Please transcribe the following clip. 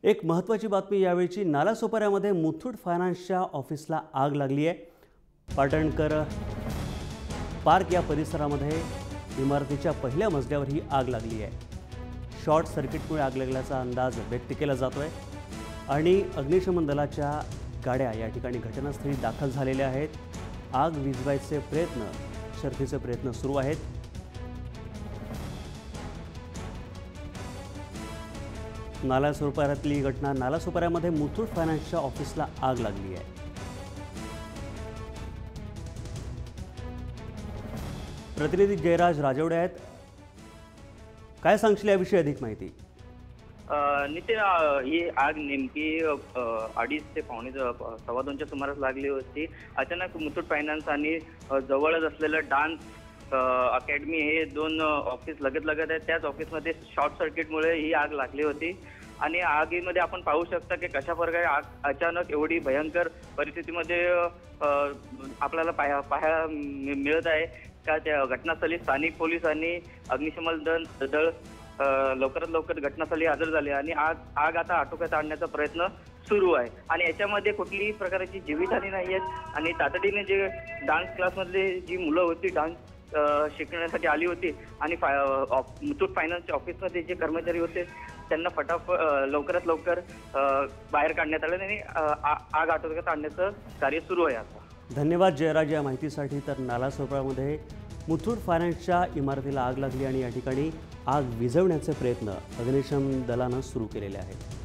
एक महत्त्वाची बातमी यावेळची नालासोपाऱ्यामध्ये मुथूट फायनान्सच्या ऑफिसला आग लागली आहे। पाटणकर पार्क या परिसरामध्ये इमारतीच्या पहिल्या मजल्यावर ही आग लागली आहे। शॉर्ट सर्किटमुळे आग लागल्याचा अंदाज व्यक्त केला जातोय आणि अग्निशमन दलाच्या गाड्या या ठिकाणी घटनास्थळी दाखल झालेल्या आहेत। आग विझवायचे शर्थीचे प्रयत्न सुरू आहेत। नालासोपाऱ्यातली घटना। नालासोपाऱ्यामध्ये मुथूट फायनान्सच्या ऑफिसला आग लागली आहे। प्रतिनिधी जयराज राजवडे आहेत। काय सांगशील याविषयी अधिक माहिती? नितीन, ही आग नेमकी 2:30 ते पावणे 2:15च्या सुमारास लागली होती। अचानक मुथूट फायनान्स आणि जवळच असलेलं डान्स अकॅडमी हे दोन ऑफिस लगत आहेत। त्याच ऑफिसमध्ये शॉर्ट सर्किटमुळे ही आग लागली होती आणि आगीमध्ये आपण पाहू शकता की कशा प्रकारे आग अचानक एवढी भयंकर परिस्थितीमध्ये आपल्याला पाहायला मिळत आहे का त्या घटनास्थळी स्थानिक पोलीस आणि अग्निशमन दल लवकरात लवकर घटनास्थळी हजर झाले आणि आग आता आटोक्यात आणण्याचा प्रयत्न सुरू आहे आणि याच्यामध्ये कुठलीही प्रकारची जीवितहानी नाही आहे आणि तातडीने जे डान्स क्लासमधले जी मुलं होती डान्स शिकण्यासाठी आली होती आणि मुथूट फायनान्सच्या ऑफिसमध्ये जे कर्मचारी होते त्यांना लवकरात लवकर बाहेर काढण्यात आलं आणि आग आटोक्यात आणण्याचं कार्य सुरू आहे आता। धन्यवाद जयराज या माहितीसाठी। तर नालासोपाऱ्यामध्ये मुथूट फायनान्सच्या इमारतीला आग लागली आणि या ठिकाणी आग विझवण्याचे प्रयत्न अग्निशमन दलानं सुरू केलेले आहेत।